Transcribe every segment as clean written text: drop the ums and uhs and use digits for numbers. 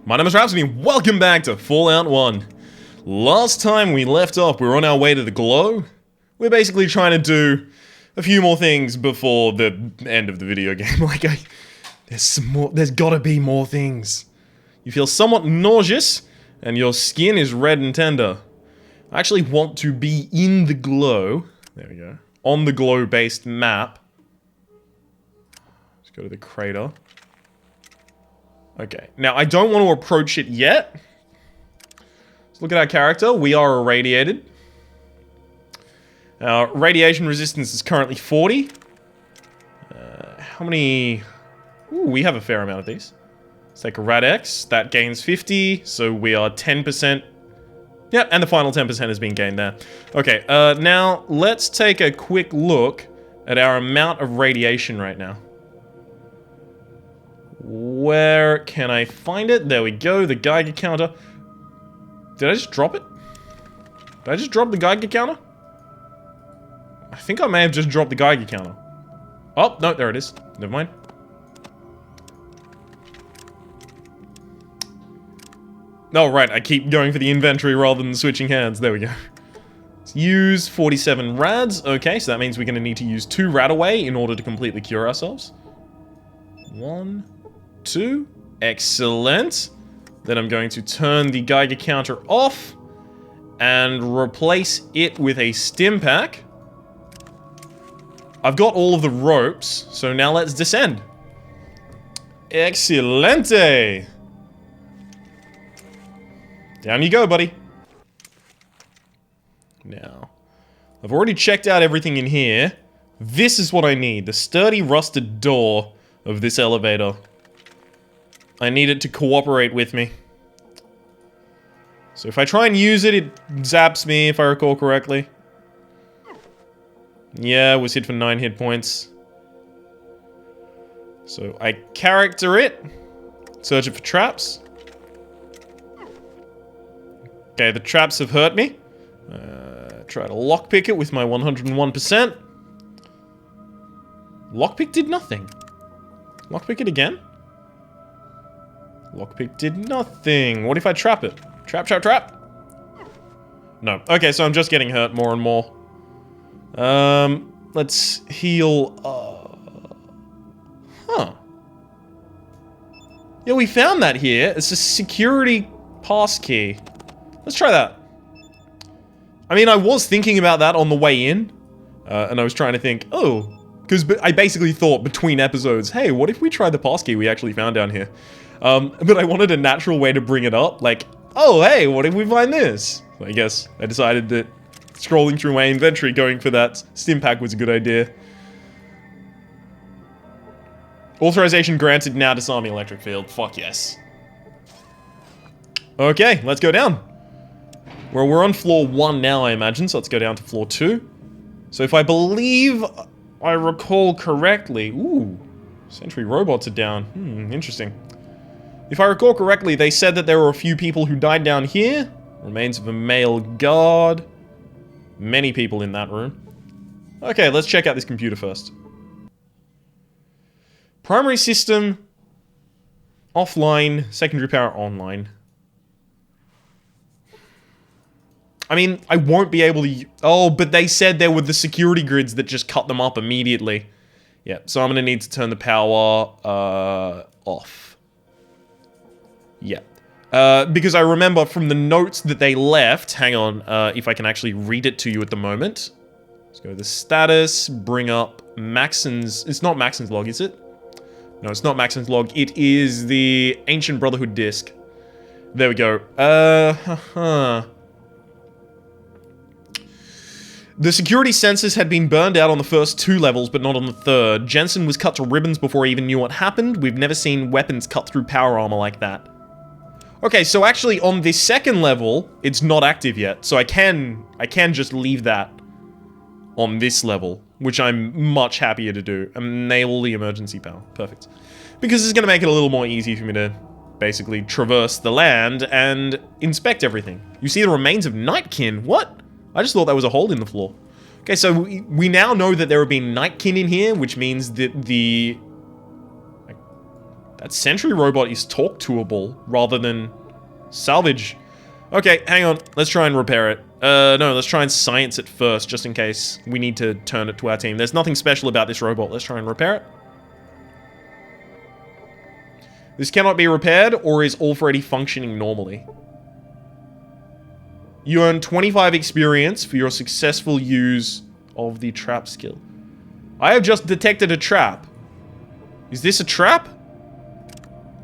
My name is Rhapsody and welcome back to Fallout 1. Last time we left off, we were on our way to the glow. We're basically trying to do a few more things before the end of the video game. There's gotta be more things. You feel somewhat nauseous, and your skin is red and tender. I actually want to be in the glow. There we go. On the glow-based map. Let's go to the crater. Okay, now I don't want to approach it yet. Let's look at our character. We are irradiated. Our radiation resistance is currently 40. How many... Ooh, we have a fair amount of these. Let's take a Rad-X. That gains 50, so we are 10%. Yep, and the final 10% has been gained there. Okay, now let's take a quick look at our amount of radiation right now. Where can I find it? There we go, the Geiger counter. Did I just drop it? Did I just drop the Geiger counter? I think I may have just dropped the Geiger counter. Oh, no, there it is. Never mind. Oh, right, I keep going for the inventory rather than switching hands. There we go. Let's use 47 rads. Okay, so that means we're going to need to use 2 rad away in order to completely cure ourselves. 1, 2. Excellent. Then I'm going to turn the Geiger counter off and replace it with a stim pack. I've got all of the ropes, so now let's descend. Excelente! Down you go, buddy. Now, I've already checked out everything in here. This is what I need, the sturdy rusted door of this elevator. I need it to cooperate with me. So if I try and use it, it zaps me, if I recall correctly. Yeah, it was hit for 9 hit points. So I character it. Search it for traps. Okay, the traps have hurt me. Try to lockpick it with my 101%. Lockpick did nothing. Lockpick it again? Lockpick did nothing. What if I trap it? Trap, trap, trap. No. Okay, so I'm just getting hurt more and more. Let's heal. Huh. Yeah, we found that here. It's a security pass key. Let's try that. I mean, I was thinking about that on the way in. And I was trying to think, oh, because I basically thought between episodes, hey, what if we tried the passkey we actually found down here? But I wanted a natural way to bring it up, like, oh, hey, what if we find this? So I guess I decided that scrolling through my inventory going for that stim pack was a good idea. Authorization granted, now disarming electric field. Fuck yes. Okay, let's go down. Well, we're on floor 1 now, I imagine, so let's go down to floor 2. So if I believe I recall correctly... Ooh, sentry robots are down. Interesting. If I recall correctly, they said that there were a few people who died down here. Remains of a male guard. Many people in that room. Okay, let's check out this computer first. Primary system... offline, secondary power online. I mean, I won't be able to... Oh, but they said there were the security grids that just cut them up immediately. Yeah, so I'm going to need to turn the power off. Yeah. Because I remember from the notes that they left... Hang on, if I can actually read it to you at the moment. Let's go to the status, bring up Maxon's... It's not Maxon's log, is it? No, it's not Maxon's log. It is the Ancient Brotherhood disk. There we go. The security sensors had been burned out on the first 2 levels, but not on the 3rd. Jensen was cut to ribbons before he even knew what happened. We've never seen weapons cut through power armor like that. Okay, so actually on this 2nd level, it's not active yet. So I can just leave that on this level, which I'm much happier to do. Enable the emergency power. Perfect. Because it's going to make it a little more easy for me to basically traverse the land and inspect everything. You see the remains of Nightkin. What? I just thought that was a hole in the floor. Okay, so we now know that there have been Nightkin in here, which means that That sentry robot is talk-toable rather than salvage. Okay, hang on. Let's try and repair it. No, let's try and science it first, just in case we need to turn it to our team. There's nothing special about this robot. Let's try and repair it. This cannot be repaired or is already functioning normally. You earn 25 experience for your successful use of the trap skill. I have just detected a trap. Is this a trap?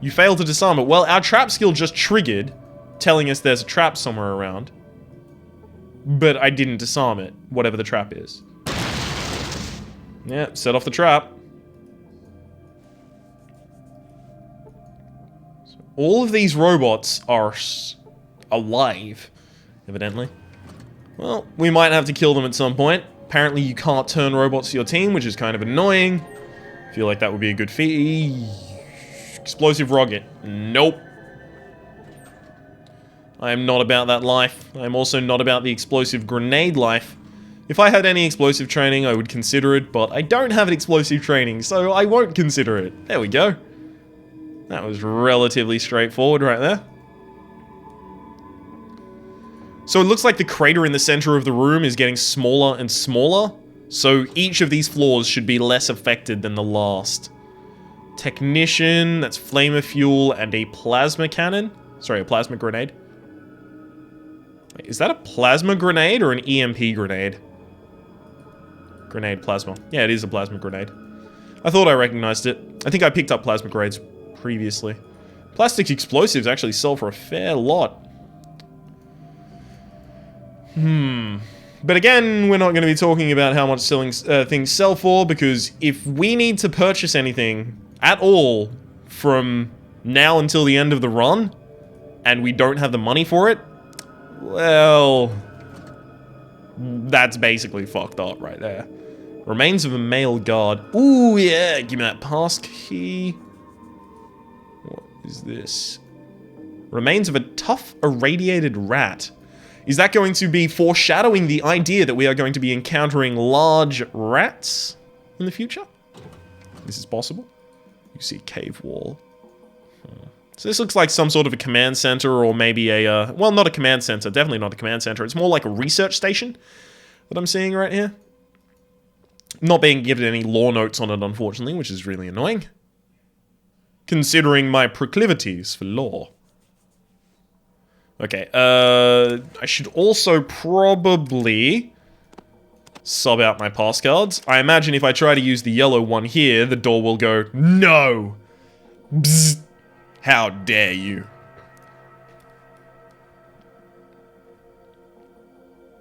You failed to disarm it. Well, our trap skill just triggered, telling us there's a trap somewhere around. But I didn't disarm it, whatever the trap is. Yeah, set off the trap. So all of these robots are alive, evidently. Well, we might have to kill them at some point. Apparently you can't turn robots to your team, which is kind of annoying. I feel like that would be a good feat. Explosive rocket. Nope. I am not about that life. I am also not about the explosive grenade life. If I had any explosive training, I would consider it, but I don't have an explosive training, so I won't consider it. There we go. That was relatively straightforward right there. So it looks like the crater in the center of the room is getting smaller and smaller, so each of these floors should be less affected than the last. Technician, that's flamer fuel, and a plasma cannon. Sorry, a plasma grenade. Wait, is that a plasma grenade or an EMP grenade? Grenade plasma. Yeah, it is a plasma grenade. I thought I recognized it. I think I picked up plasma grenades previously. Plastic explosives actually sell for a fair lot. But again, we're not going to be talking about how much selling things sell for, because if we need to purchase anything at all from now until the end of the run, and we don't have the money for it, well, that's basically fucked up right there. Remains of a male guard. Ooh, yeah, give me that pass key. What is this? Remains of a tough, irradiated rat. Is that going to be foreshadowing the idea that we are going to be encountering large rats in the future? This is possible. You see a cave wall. So this looks like some sort of a command center, or maybe a, well, not a command center, definitely not a command center. It's more like a research station that I'm seeing right here. Not being given any lore notes on it, unfortunately, which is really annoying, considering my proclivities for lore. Okay, I should also probably sub out my pass cards. I imagine if I try to use the yellow one here, the door will go, no! Bzz. How dare you?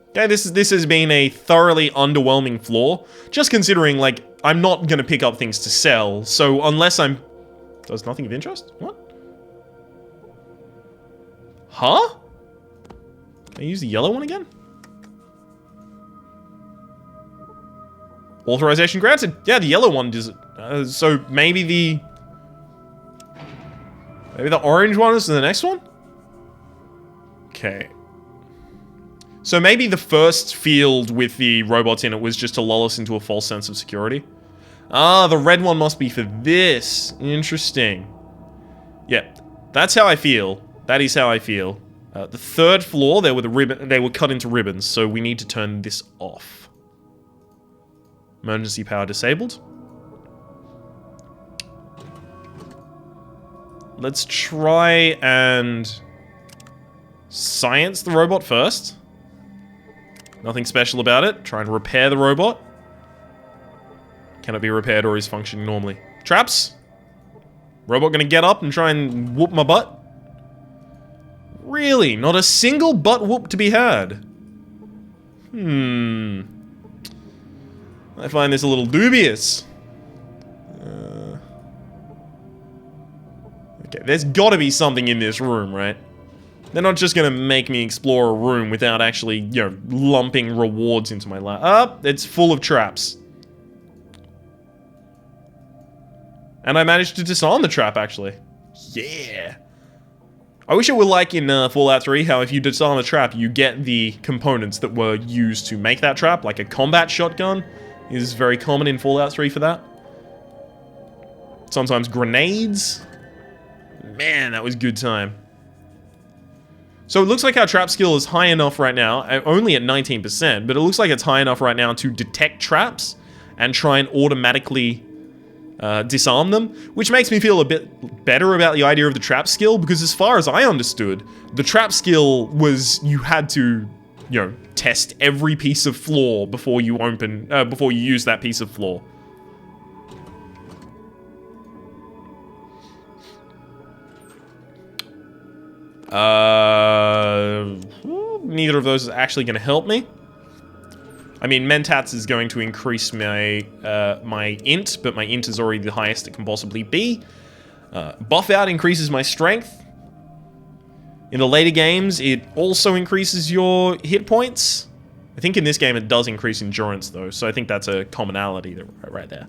Okay, this has been a thoroughly underwhelming floor. Just considering, like, I'm not gonna pick up things to sell, so unless I'm... Does nothing of interest? What? Huh? Can I use the yellow one again? Authorization granted. Yeah, the yellow one does it. So maybe the... Maybe the orange one is the next one? Okay. So maybe the first field with the robots in it was just to lull us into a false sense of security. Ah, the red one must be for this. Interesting. Yeah, that's how I feel. That is how I feel. The third floor, they were cut into ribbons, so we need to turn this off. Emergency power disabled. Let's try and science the robot first. Nothing special about it. Try and repair the robot. Cannot be repaired or is functioning normally. Traps? Robot gonna get up and try and whoop my butt? Really? Not a single butt whoop to be had? I find this a little dubious. Okay, there's gotta be something in this room, right? They're not just gonna make me explore a room without actually, you know, lumping rewards into my lap. Oh, it's full of traps. And I managed to disarm the trap, actually. Yeah. I wish it were like in Fallout 3, how if you disarm a trap, you get the components that were used to make that trap, like a combat shotgun is very common in Fallout 3 for that. Sometimes grenades. Man, that was good time. So it looks like our trap skill is high enough right now, only at 19%, but it looks like it's high enough right now to detect traps and try and automatically disarm them, which makes me feel a bit better about the idea of the trap skill, because as far as I understood, the trap skill was you had to, you know, test every piece of floor before you use that piece of floor. Neither of those is actually going to help me. I mean, Mentats is going to increase my my int, but my int is already the highest it can possibly be. Buff out increases my strength. In the later games, it also increases your hit points. I think in this game it does increase endurance, though, so I think that's a commonality right there.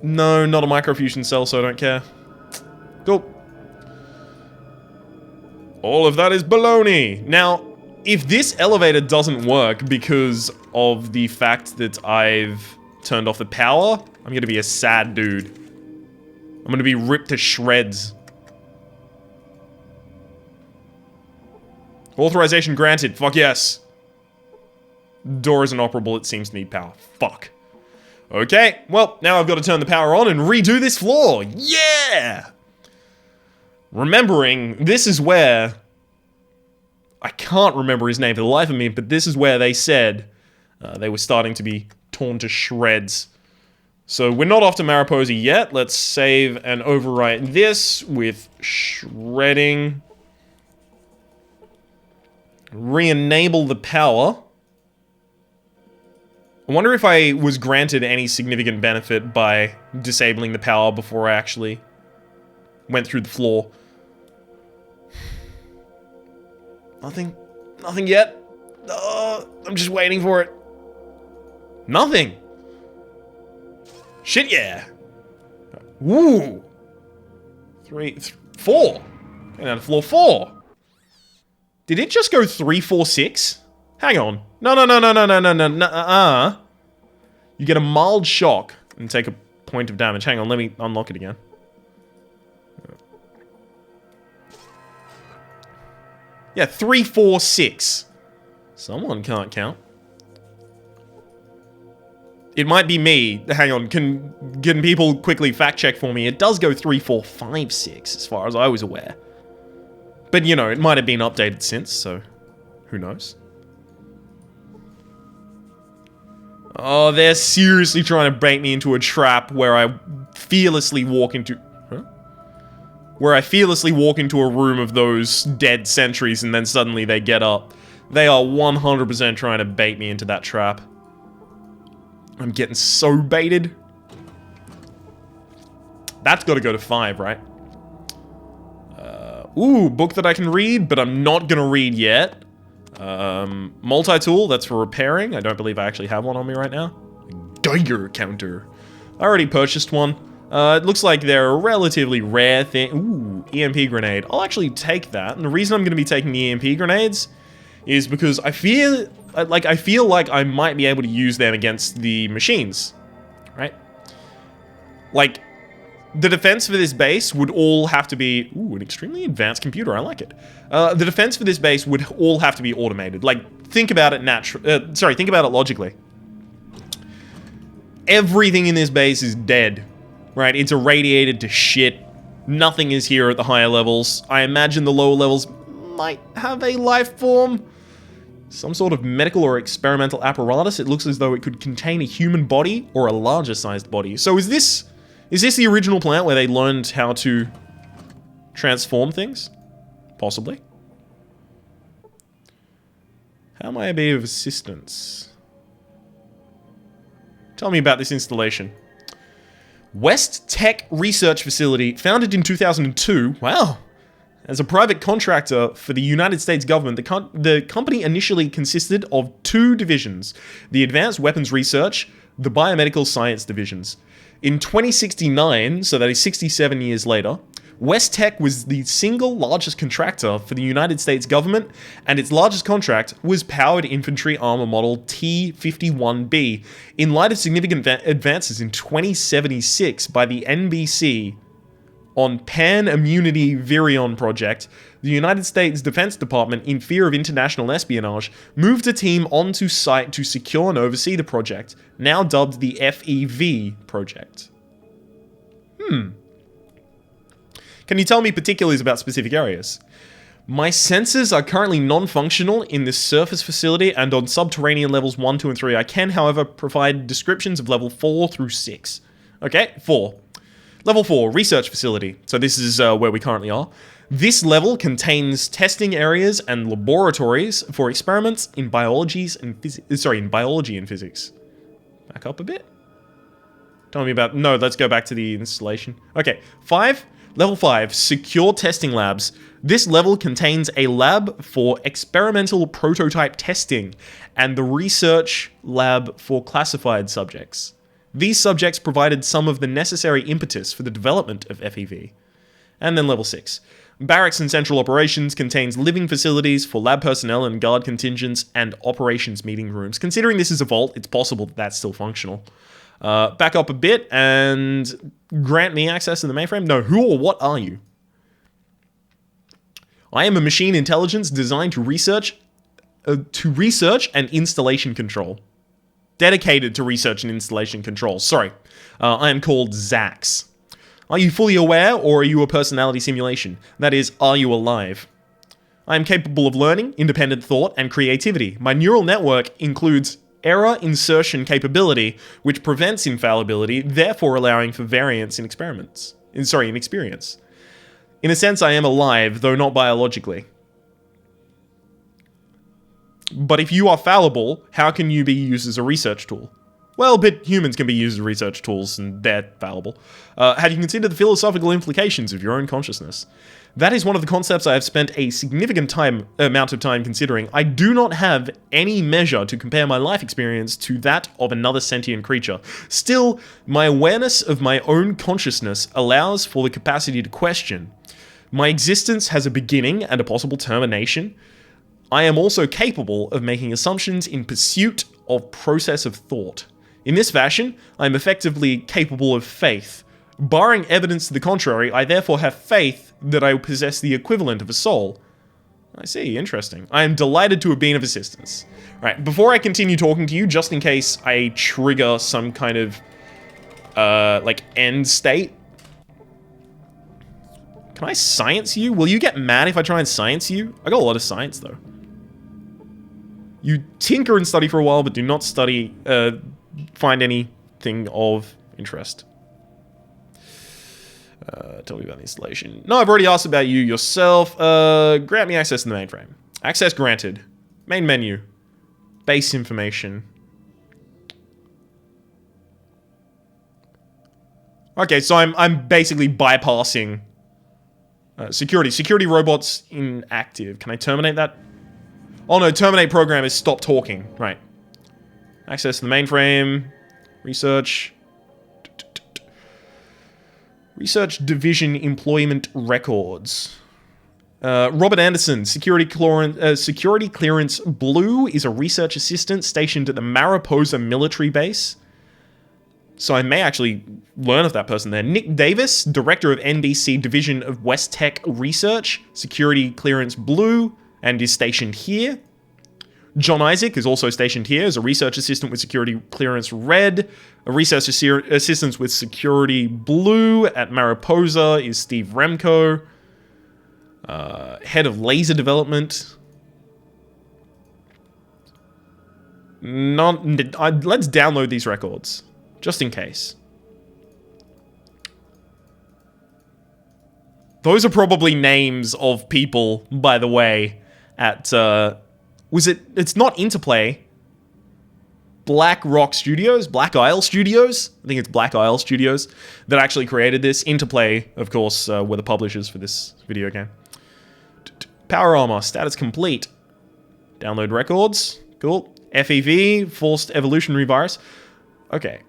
No, not a microfusion cell, so I don't care. Cool. All of that is baloney. Now, if this elevator doesn't work because of the fact that I've turned off the power, I'm gonna be a sad dude. I'm gonna be ripped to shreds. Authorization granted. Fuck yes. Door is inoperable. It seems to need power. Fuck. Okay, well, now I've got to turn the power on and redo this floor. Yeah! Remembering, this is where... I can't remember his name for the life of me, but this is where they said they were starting to be torn to shreds. So we're not off to Mariposa yet. Let's save and overwrite this with shredding. Re-enable the power. I wonder if I was granted any significant benefit by disabling the power before I actually went through the floor. Nothing. Nothing yet. I'm just waiting for it. Nothing. Shit, yeah. Woo. 4. Going down to floor 4. Did it just go 3, 4, 6? Hang on. No. You get a mild shock and take a point of damage. Hang on, let me unlock it again. Yeah, 3, 4, 6. Someone can't count. It might be me. Hang on, can people quickly fact check for me? It does go 3, 4, 5, 6, as far as I was aware. But, you know, it might have been updated since, so who knows? Oh, they're seriously trying to bait me into a trap where I fearlessly walk into... Huh? Where I fearlessly walk into a room of those dead sentries and then suddenly they get up. They are 100% trying to bait me into that trap. I'm getting so baited. That's got to go to 5, right? Ooh, book that I can read, but I'm not gonna read yet. Multi-tool, that's for repairing. I don't believe I actually have one on me right now. Geiger counter. I already purchased one. It looks like they're a relatively rare thing. Ooh, EMP grenade. I'll actually take that. And the reason I'm gonna be taking the EMP grenades is because I feel like I might be able to use them against the machines. Right? Like, the defense for this base would all have to be... Ooh, an extremely advanced computer. I like it. The defense for this base would all have to be automated. Like, think about it think about it logically. Everything in this base is dead. Right? It's irradiated to shit. Nothing is here at the higher levels. I imagine the lower levels might have a life form. Some sort of medical or experimental apparatus. It looks as though it could contain a human body or a larger sized body. So is this the original plant where they learned how to transform things? Possibly. How may I be of assistance? Tell me about this installation. West Tech Research Facility, founded in 2002. Wow. As a private contractor for the United States government, the company initially consisted of 2 divisions: the Advanced Weapons Research, the Biomedical Science divisions. In 2069, so that is 67 years later, West Tech was the single largest contractor for the United States government, and its largest contract was Powered Infantry Armor Model T-51B. In light of significant advances in 2076 by the NBC on Pan-Immunity Virion Project, the United States Defense Department, in fear of international espionage, moved a team onto site to secure and oversee the project, now dubbed the FEV project. Can you tell me particulars about specific areas? My sensors are currently non-functional in this surface facility and on subterranean levels 1, 2, and 3. I can, however, provide descriptions of level 4 through 6. Okay, 4. Level 4, research facility. So this is where we currently are. This level contains testing areas and laboratories for experiments in biology and physics. Back up a bit. Tell me about... No, let's go back to the installation. Okay, 5. Level 5, secure testing labs. This level contains a lab for experimental prototype testing and the research lab for classified subjects. These subjects provided some of the necessary impetus for the development of FEV. And then level 6. Barracks and central operations contains living facilities for lab personnel and guard contingents and operations meeting rooms. Considering this is a vault, it's possible that that's still functional. Back up a bit and grant me access to the mainframe. No, who or what are you? I am a machine intelligence designed to research and installation control. Dedicated to research and installation control. Sorry. I am called Zax. Are you fully aware, or are you a personality simulation? That is, are you alive? I am capable of learning, independent thought, and creativity. My neural network includes error insertion capability, which prevents infallibility, therefore allowing for variance in experience. In a sense, I am alive, though not biologically. But if you are fallible, how can you be used as a research tool? Well, but humans can be used as research tools, and they're fallible. Have you considered the philosophical implications of your own consciousness? That is one of the concepts I have spent a significant amount of time considering. I do not have any measure to compare my life experience to that of another sentient creature. Still, my awareness of my own consciousness allows for the capacity to question. My existence has a beginning and a possible termination. I am also capable of making assumptions in pursuit of process of thought. In this fashion, I am effectively capable of faith. Barring evidence to the contrary, I therefore have faith that I possess the equivalent of a soul. I see, interesting. I am delighted to have been of assistance. Right, before I continue talking to you, just in case I trigger some kind of, end state. Can I science you? Will you get mad if I try and science you? I got a lot of science, though. You tinker and study for a while, but do not study, find anything of interest. Tell me about the installation. No, I've already asked about you yourself. Grant me access to the mainframe. Access granted. Main menu. Base information. Okay, so I'm basically bypassing security. Security robots inactive. Can I terminate that? Oh no, terminate program is stop talking. Right. Access to the mainframe. Research. Research Division Employment Records. Robert Anderson, Security Clearance Blue, is a research assistant stationed at the Mariposa Military Base. So I may actually learn of that person there. Nick Davis, Director of NBC Division of West Tech Research, Security Clearance Blue, and is stationed here. John Isaac is also stationed here as a research assistant with Security Clearance Red. A research assistant with Security Blue at Mariposa is Steve Remco. Head of Laser Development. Let's download these records, just in case. Those are probably names of people, by the way, at... It's not Interplay. Black Isle Studios? I think it's Black Isle Studios that actually created this. Interplay, of course, were the publishers for this video game. Power Armor, status complete. Download records. Cool. FEV, Forced Evolutionary Virus. Okay.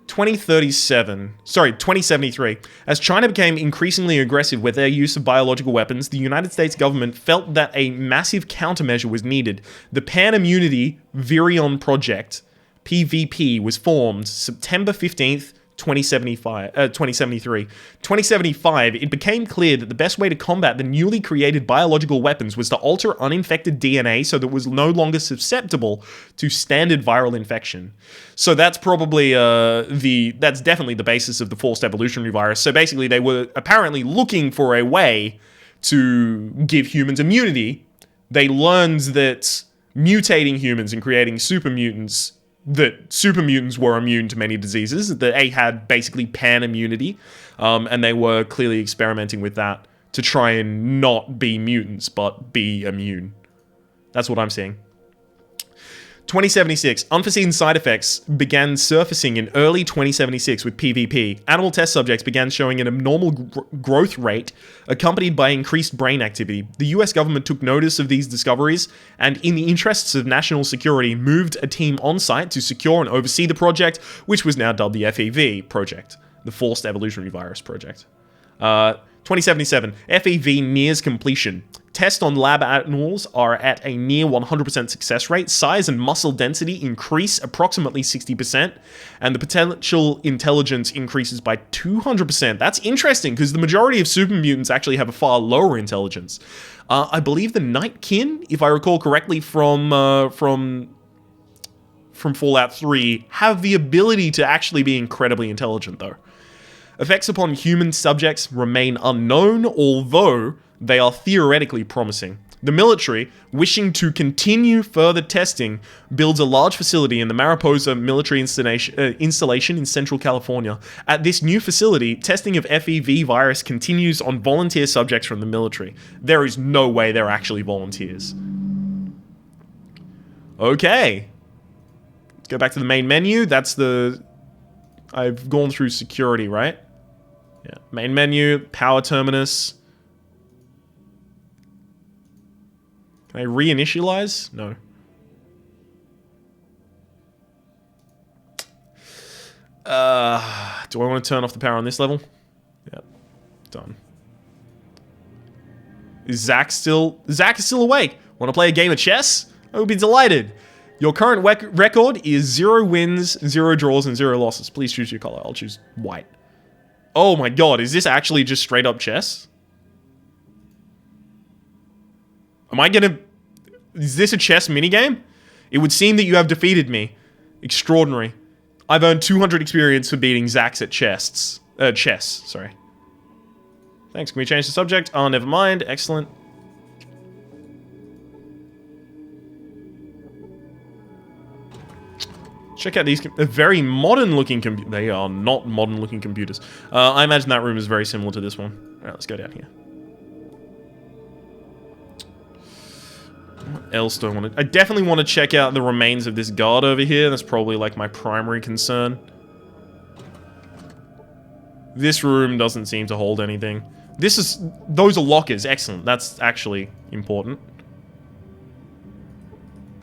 2073. As China became increasingly aggressive with their use of biological weapons, the United States government felt that a massive countermeasure was needed. The Pan-Immunity Virion Project, PVP, was formed September 15th, 2073. 2075, it became clear that the best way to combat the newly created biological weapons was to alter uninfected DNA so that it was no longer susceptible to standard viral infection. So that's probably that's definitely the basis of the forced evolutionary virus. So basically they were apparently looking for a way to give humans immunity. They learned that mutating humans and creating super mutants, that super mutants were immune to many diseases, that they had basically pan-immunity, and they were clearly experimenting with that to try and not be mutants, but be immune. That's what I'm seeing. 2076, unforeseen side effects began surfacing in early 2076 with PvP. Animal test subjects began showing an abnormal growth rate accompanied by increased brain activity. The US government took notice of these discoveries and, in the interests of national security, moved a team on site to secure and oversee the project, which was now dubbed the FEV project, the Forced Evolutionary Virus Project. 2077, FEV nears completion. Tests on lab animals are at a near 100% success rate. Size and muscle density increase approximately 60%, and the potential intelligence increases by 200%. That's interesting, because the majority of super mutants actually have a far lower intelligence. I believe the Nightkin, if I recall correctly from Fallout 3, have the ability to actually be incredibly intelligent, though. Effects upon human subjects remain unknown, although they are theoretically promising. The military, wishing to continue further testing, builds a large facility in the Mariposa military installation in Central California. At this new facility, testing of FEV virus continues on volunteer subjects from the military. There is no way they're actually volunteers. Okay. Let's go back to the main menu. That's the... I've gone through security, right? Yeah. Main menu, power terminus. Can I reinitialize? No. Do I want to turn off the power on this level? Yep. Done. Is Zach still... Zach is still awake. Want to play a game of chess? I would be delighted. Your current record is 0 wins, 0 draws, and 0 losses. Please choose your color. I'll choose white. Oh my god, is this actually just straight up chess? Am I gonna... Is this a chess minigame? It would seem that you have defeated me. Extraordinary. I've earned 200 experience for beating Zax at chess, sorry. Thanks, can we change the subject? Oh, never mind. Excellent. Check out these very modern looking computers. They are not modern looking computers. I imagine that room is very similar to this one. Alright, let's go down here. What else do I want to... I definitely want to check out the remains of this guard over here. That's probably like my primary concern. This room doesn't seem to hold anything. Those are lockers. Excellent. That's actually important.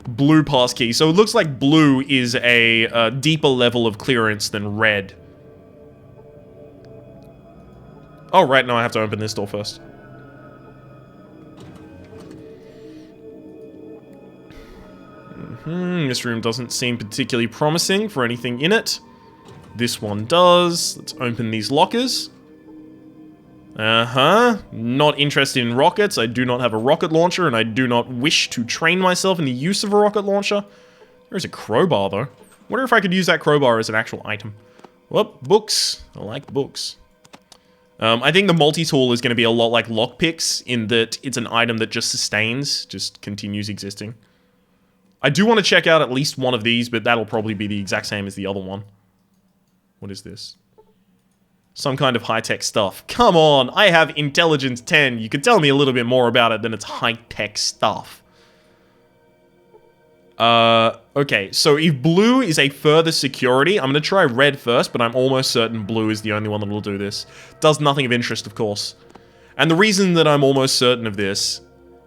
Blue pass key. So it looks like blue is a deeper level of clearance than red. Oh, right. No, I have to open this door first. This room doesn't seem particularly promising for anything in it. This one does. Let's open these lockers. Not interested in rockets. I do not have a rocket launcher, and I do not wish to train myself in the use of a rocket launcher. There's a crowbar, though. Wonder if I could use that crowbar as an actual item. Well, books. I like books. I think the multi-tool is going to be a lot like lockpicks, in that it's an item that just sustains, just continues existing. I do want to check out at least one of these, but that'll probably be the exact same as the other one. What is this? Some kind of high-tech stuff. Come on, I have intelligence 10. You could tell me a little bit more about it than it's high-tech stuff. Okay, so if blue is a further security, I'm going to try red first, but I'm almost certain blue is the only one that will do this. Does nothing of interest, of course. And the reason that I'm almost certain of this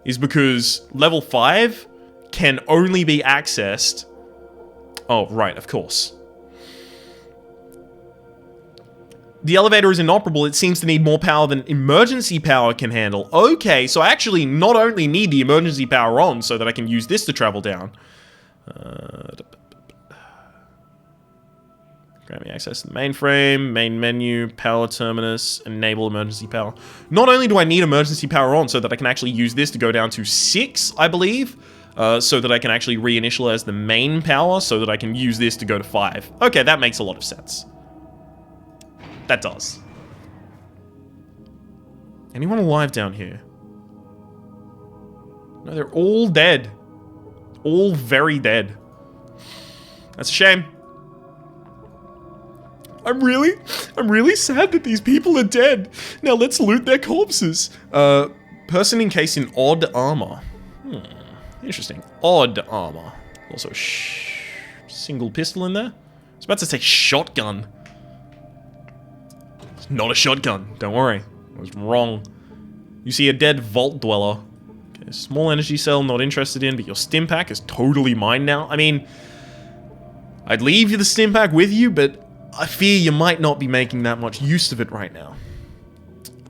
is because level 5 can only be accessed... Oh, right, of course. The elevator is inoperable. It seems to need more power than emergency power can handle. Okay, so I actually not only need the emergency power on so that I can use this to travel down. Grant me access to the mainframe, main menu, power terminus, enable emergency power. Not only do I need emergency power on so that I can actually use this to go down to 6, I believe, so that I can actually reinitialize the main power so that I can use this to go to 5. Okay, that makes a lot of sense. That does. Anyone alive down here? No, they're all dead. All very dead. That's a shame. I'm really sad that these people are dead. Now let's loot their corpses. Person encased in odd armor. Interesting. Odd armor. Also, single pistol in there. I was about to say shotgun. It's not a shotgun. Don't worry. I was wrong. You see a dead vault dweller. Okay, small energy cell, not interested in, but your stim pack is totally mine now. I mean, I'd leave the stim pack with you, but I fear you might not be making that much use of it right now.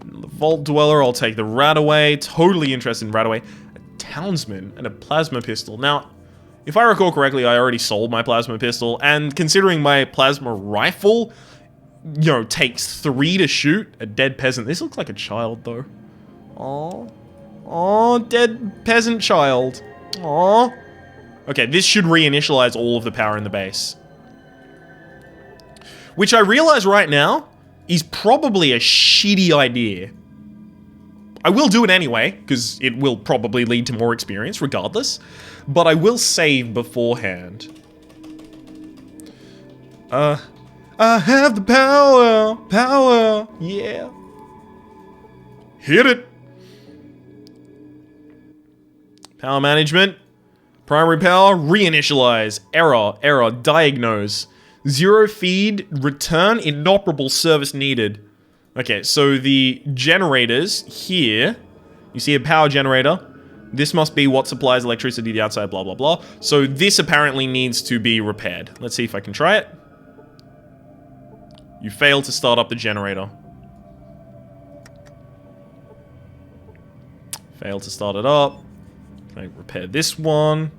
The Vault Dweller, I'll take the Radaway. Totally interested in Radaway. A Townsman and a Plasma Pistol. Now, if I recall correctly, I already sold my Plasma Pistol, and considering my Plasma Rifle, you know, takes 3 to shoot a dead peasant. This looks like a child, though. Aww. Aww, dead peasant child. Aww. Okay, this should reinitialize all of the power in the base. Which I realize right now is probably a shitty idea. I will do it anyway, because it will probably lead to more experience regardless. But I will save beforehand. I have the power, yeah. Hit it. Power management, primary power, reinitialize, error, diagnose. 0 feed, return, inoperable service needed. Okay, so the generators here, you see a power generator. This must be what supplies electricity to the outside, blah, blah, blah. So this apparently needs to be repaired. Let's see if I can try it. You failed to start up the generator. Failed to start it up. Can I repair this one?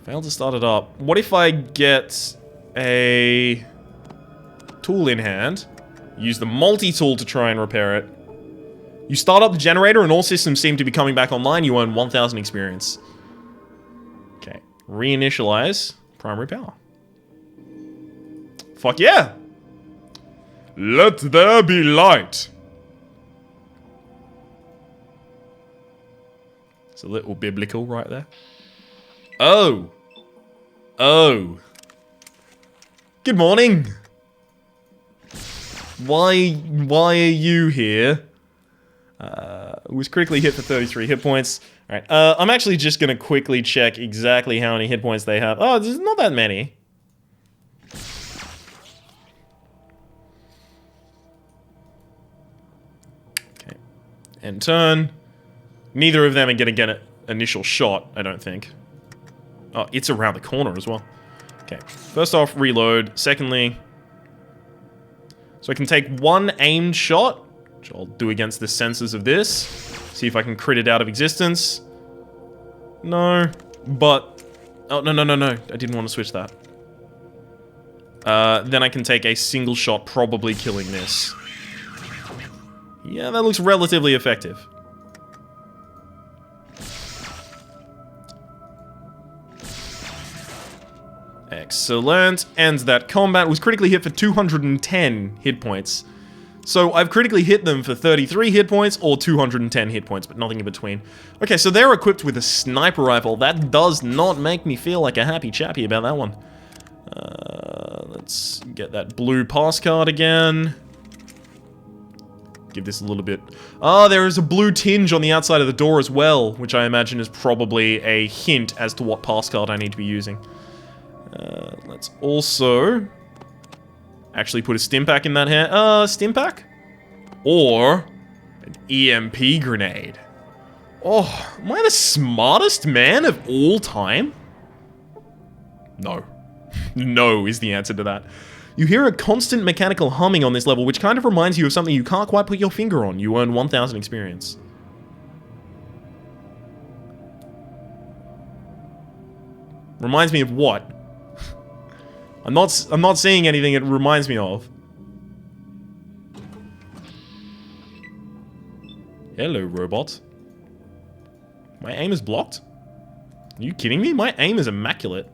Failed to start it up. What if I get a tool in hand, use the multi-tool to try and repair it. You start up the generator and all systems seem to be coming back online. You earn 1,000 experience. Okay. Reinitialize primary power. Fuck yeah! Let there be light. It's a little biblical right there. Oh. Oh. Good morning. Why are you here? Was critically hit for 33 hit points. Alright, I'm actually just gonna quickly check exactly how many hit points they have. Oh, there's not that many. Okay. End turn. Neither of them are gonna get an initial shot, I don't think. Oh, it's around the corner as well. Okay, first off, reload. Secondly, so I can take one aimed shot, which I'll do against the sensors of this. See if I can crit it out of existence. No, but... Oh, no. I didn't want to switch that. Then I can take a single shot, probably killing this. Yeah, that looks relatively effective. Excellent. Ends that combat. Was critically hit for 210 hit points. So I've critically hit them for 33 hit points or 210 hit points, but nothing in between. Okay, so they're equipped with a sniper rifle. That does not make me feel like a happy chappy about that one. Let's get that blue pass card again. Give this a little bit... Oh, there is a blue tinge on the outside of the door as well, which I imagine is probably a hint as to what pass card I need to be using. Let's also actually put a stim pack in that hand. Stim pack? Or an EMP grenade. Oh, am I the smartest man of all time? No. No is the answer to that. You hear a constant mechanical humming on this level, which kind of reminds you of something you can't quite put your finger on. You earn 1,000 experience. Reminds me of what? I'm not seeing anything it reminds me of. Hello, robot. My aim is blocked? Are you kidding me? My aim is immaculate.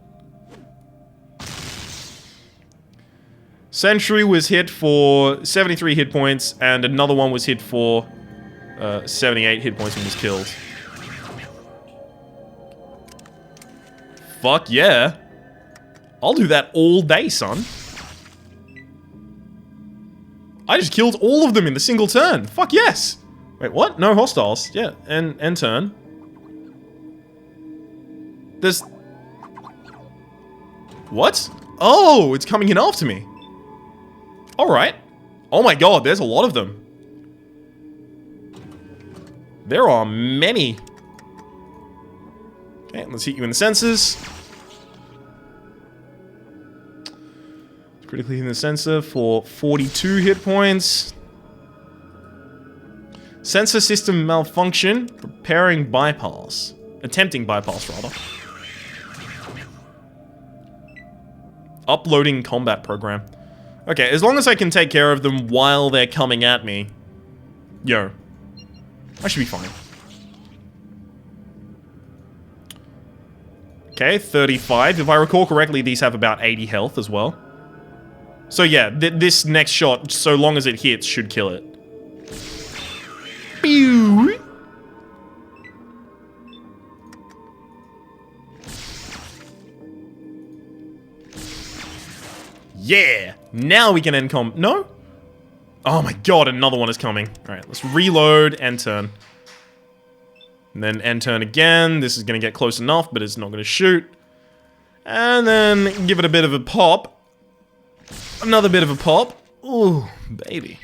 Sentry was hit for 73 hit points, and another one was hit for 78 hit points and was killed. Fuck yeah. I'll do that all day, son. I just killed all of them in the single turn. Fuck yes. Wait, what? No hostiles. Yeah, end turn. There's... What? Oh, it's coming in after me. Alright. Oh my god, there's a lot of them. There are many. Okay, let's hit you in the sensors. Critically hitting the sensor for 42 hit points. Sensor system malfunction. Preparing bypass. Attempting bypass, rather. Uploading combat program. Okay, as long as I can take care of them while they're coming at me. Yo. I should be fine. Okay, 35. If I recall correctly, these have about 80 health as well. So yeah, this next shot, so long as it hits, should kill it. Pew! Yeah! Now we can end combat. No? Oh my god, another one is coming. Alright, let's reload, end turn. And then end turn again. This is going to get close enough, but it's not going to shoot. And then give it a bit of a pop. Another bit of a pop. Ooh, baby.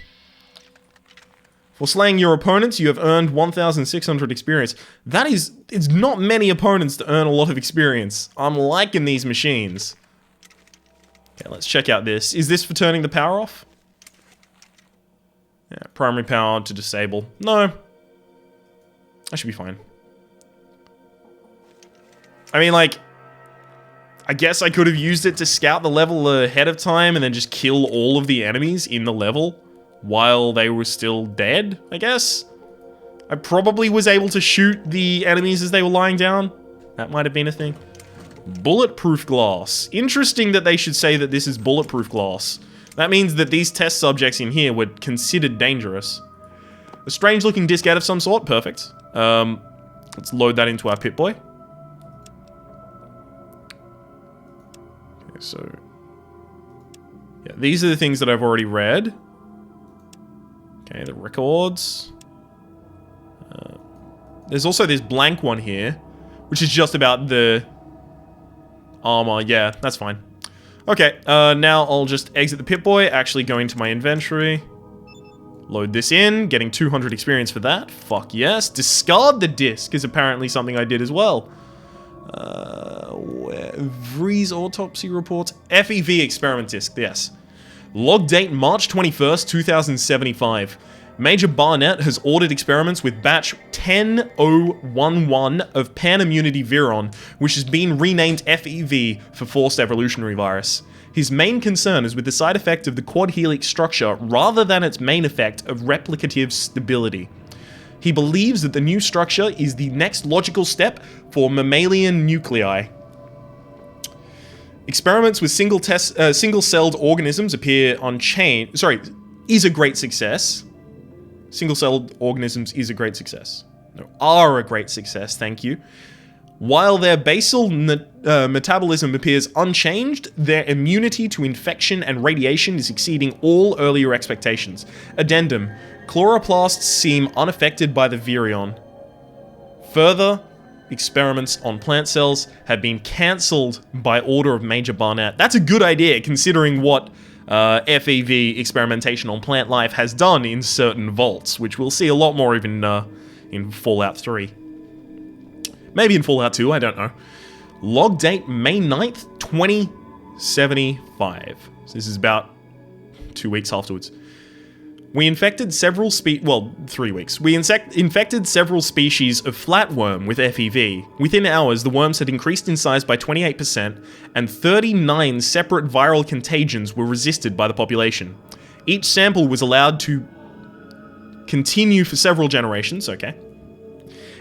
For slaying your opponents, you have earned 1,600 experience. That is... It's not many opponents to earn a lot of experience. I'm liking these machines. Okay, let's check out this. Is this for turning the power off? Yeah, primary power to disable. No. I should be fine. I mean, like... I guess I could have used it to scout the level ahead of time and then just kill all of the enemies in the level while they were still dead, I guess? I probably was able to shoot the enemies as they were lying down. That might have been a thing. Bulletproof glass. Interesting that they should say that this is bulletproof glass. That means that these test subjects in here were considered dangerous. A strange looking disc out of some sort. Perfect. Let's load that into our Pip-Boy. Okay, so... yeah, these are the things that I've already read. Okay, the records. There's also this blank one here, which is just about the armor. Yeah, that's fine. Okay, now I'll just exit the Pip-Boy, actually go into my inventory. Load this in, getting 200 experience for that. Fuck yes. Discard the disc is apparently something I did as well. Vree's autopsy reports. FEV experiment disc, yes. Log date March 21st, 2075. Major Barnett has ordered experiments with batch 10011 of Pan-Immunity Viron, which has been renamed FEV for Forced Evolutionary Virus. His main concern is with the side effect of the quad helix structure rather than its main effect of replicative stability. He believes that the new structure is the next logical step for mammalian nuclei. Experiments with single-celled organisms appear unchanged. Sorry, is a great success. Single-celled organisms is a great success. No, are a great success, thank you. While their basal metabolism appears unchanged, their immunity to infection and radiation is exceeding all earlier expectations. Addendum. Chloroplasts seem unaffected by the virion. Further experiments on plant cells have been cancelled by order of Major Barnett. That's a good idea, considering what FEV experimentation on plant life has done in certain vaults, which we'll see a lot more even in Fallout 3. Maybe in Fallout 2, I don't know. Log date May 9th, 2075. So this is about 2 weeks afterwards. We infected several 3 weeks. We infected several species of flatworm with FEV. Within hours, the worms had increased in size by 28%, and 39 separate viral contagions were resisted by the population. Each sample was allowed to continue for several generations, okay?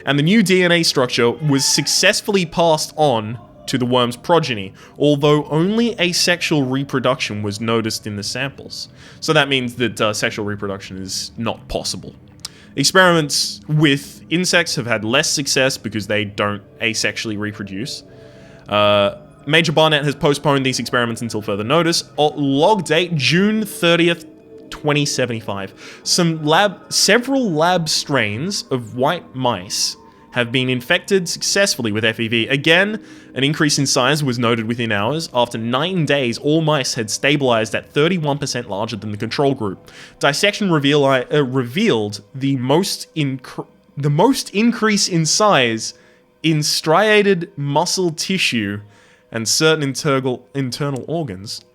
And the new DNA structure was successfully passed on to the worm's progeny, although only asexual reproduction was noticed in the samples. So that means that sexual reproduction is not possible. Experiments with insects have had less success because they don't asexually reproduce. Major Barnett has postponed these experiments until further notice. Log date, June 30th, 2075. Several lab strains of white mice have been infected successfully with FEV. Again, an increase in size was noted within hours. After 9 days, all mice had stabilized at 31% larger than the control group. Dissection revealed the most increase in size in striated muscle tissue and certain internal organs,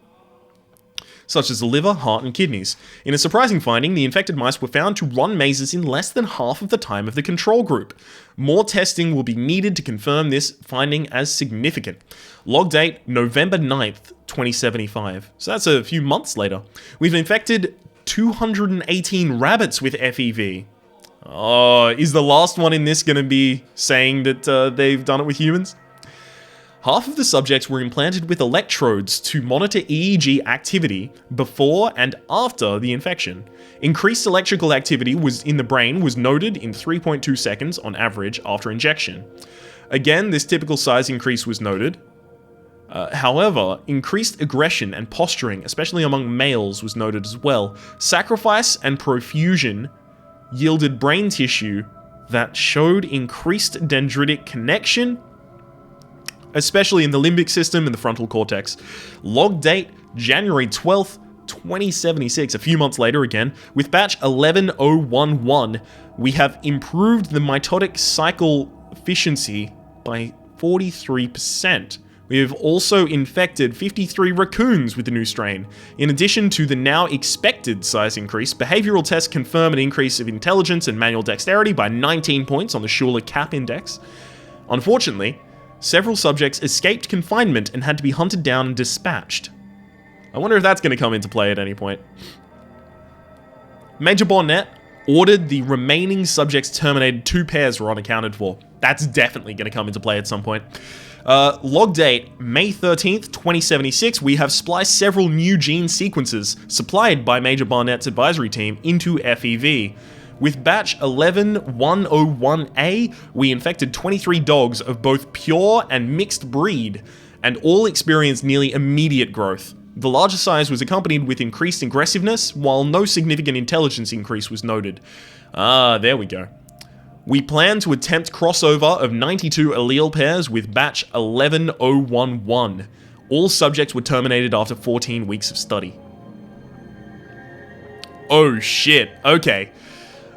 such as the liver, heart, and kidneys. In a surprising finding, the infected mice were found to run mazes in less than half of the time of the control group. More testing will be needed to confirm this finding as significant. Log date, November 9th, 2075. So that's a few months later. We've infected 218 rabbits with FEV. Oh, is the last one in this going to be saying that they've done it with humans? Half of the subjects were implanted with electrodes to monitor EEG activity before and after the infection. Increased electrical activity in the brain was noted in 3.2 seconds on average after injection. Again, this typical size increase was noted. However, increased aggression and posturing, especially among males, was noted as well. Sacrifice and profusion yielded brain tissue that showed increased dendritic connection, especially in the limbic system and the frontal cortex. Log date, January 12th, 2076, a few months later again, with batch 11011, we have improved the mitotic cycle efficiency by 43%. We have also infected 53 raccoons with the new strain. In addition to the now expected size increase, behavioral tests confirm an increase of intelligence and manual dexterity by 19 points on the Schuler CAP index. Unfortunately, several subjects escaped confinement and had to be hunted down and dispatched. I wonder if that's going to come into play at any point. Major Barnett ordered the remaining subjects terminated. 2 pairs were unaccounted for. That's definitely going to come into play at some point. Log date, May 13th, 2076. We have spliced several new gene sequences supplied by Major Barnett's advisory team into FEV. With batch 11101A, we infected 23 dogs of both pure and mixed breed, and all experienced nearly immediate growth. The larger size was accompanied with increased aggressiveness, while no significant intelligence increase was noted. There we go. We plan to attempt crossover of 92 allele pairs with batch 11011. All subjects were terminated after 14 weeks of study. Oh shit, okay.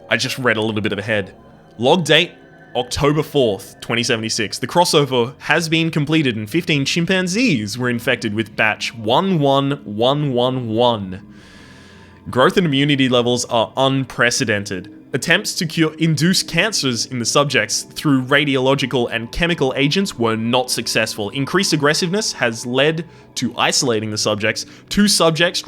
I just read a little bit ahead. Log date, October 4th, 2076. The crossover has been completed and 15 chimpanzees were infected with batch 11111. Growth and immunity levels are unprecedented. Attempts to induce cancers in the subjects through radiological and chemical agents were not successful. Increased aggressiveness has led to isolating the subjects. 2 subjects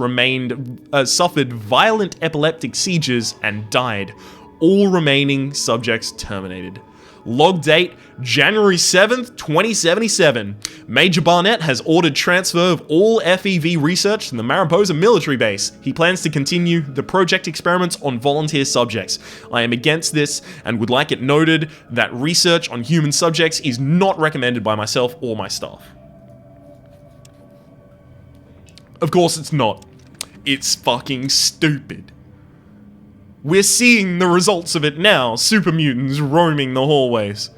suffered violent epileptic seizures and died. All remaining subjects terminated. Log date, January 7th, 2077. Major Barnett has ordered transfer of all FEV research to the Mariposa military base. He plans to continue the project experiments on volunteer subjects. I am against this and would like it noted that research on human subjects is not recommended by myself or my staff. Of course it's not. It's fucking stupid. We're seeing the results of it now. Super mutants roaming the hallways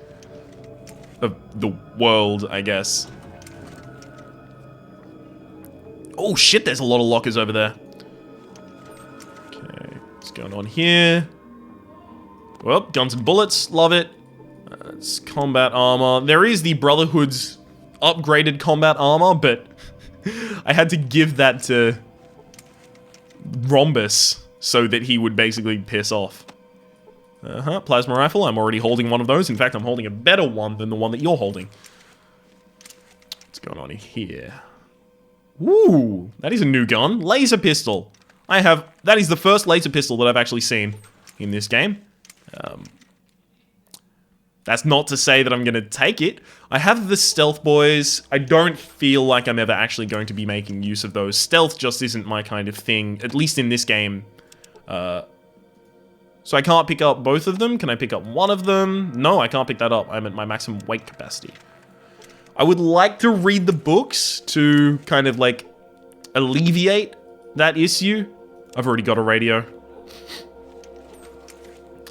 of the world, I guess. Oh shit, there's a lot of lockers over there. Okay, what's going on here? Well, guns and bullets, love it. It's combat armor. There is the Brotherhood's upgraded combat armor, but I had to give that to rhombus so that he would basically piss off. Plasma rifle. I'm already holding one of those. In fact, I'm holding a better one than the one that you're holding. What's going on here? Ooh, that is a new gun. Laser pistol. That is the first laser pistol that I've actually seen in this game. That's not to say that I'm going to take it. I have the stealth boys. I don't feel like I'm ever actually going to be making use of those. Stealth just isn't my kind of thing, at least in this game. So I can't pick up both of them. Can I pick up one of them? No, I can't pick that up. I'm at my maximum weight capacity. I would like to read the books to kind of like alleviate that issue. I've already got a radio.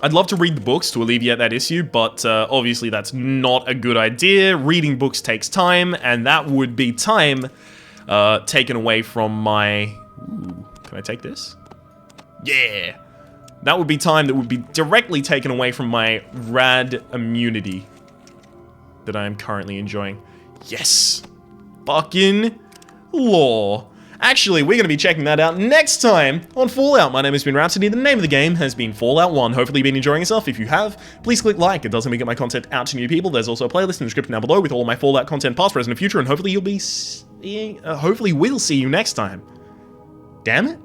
I'd love to read the books to alleviate that issue, but obviously that's not a good idea. Reading books takes time, and that would be time taken away from my... Ooh, can I take this? Yeah! That would be time that would be directly taken away from my rad immunity that I am currently enjoying. Yes! Fucking law. Actually, we're going to be checking that out next time on Fallout. My name has been Rhapsody. The name of the game has been Fallout 1. Hopefully you've been enjoying yourself. If you have, please click like. It does help me get my content out to new people. There's also a playlist in the description down below with all my Fallout content, past, present, and future, and hopefully you'll be seeing... hopefully we'll see you next time. Damn it.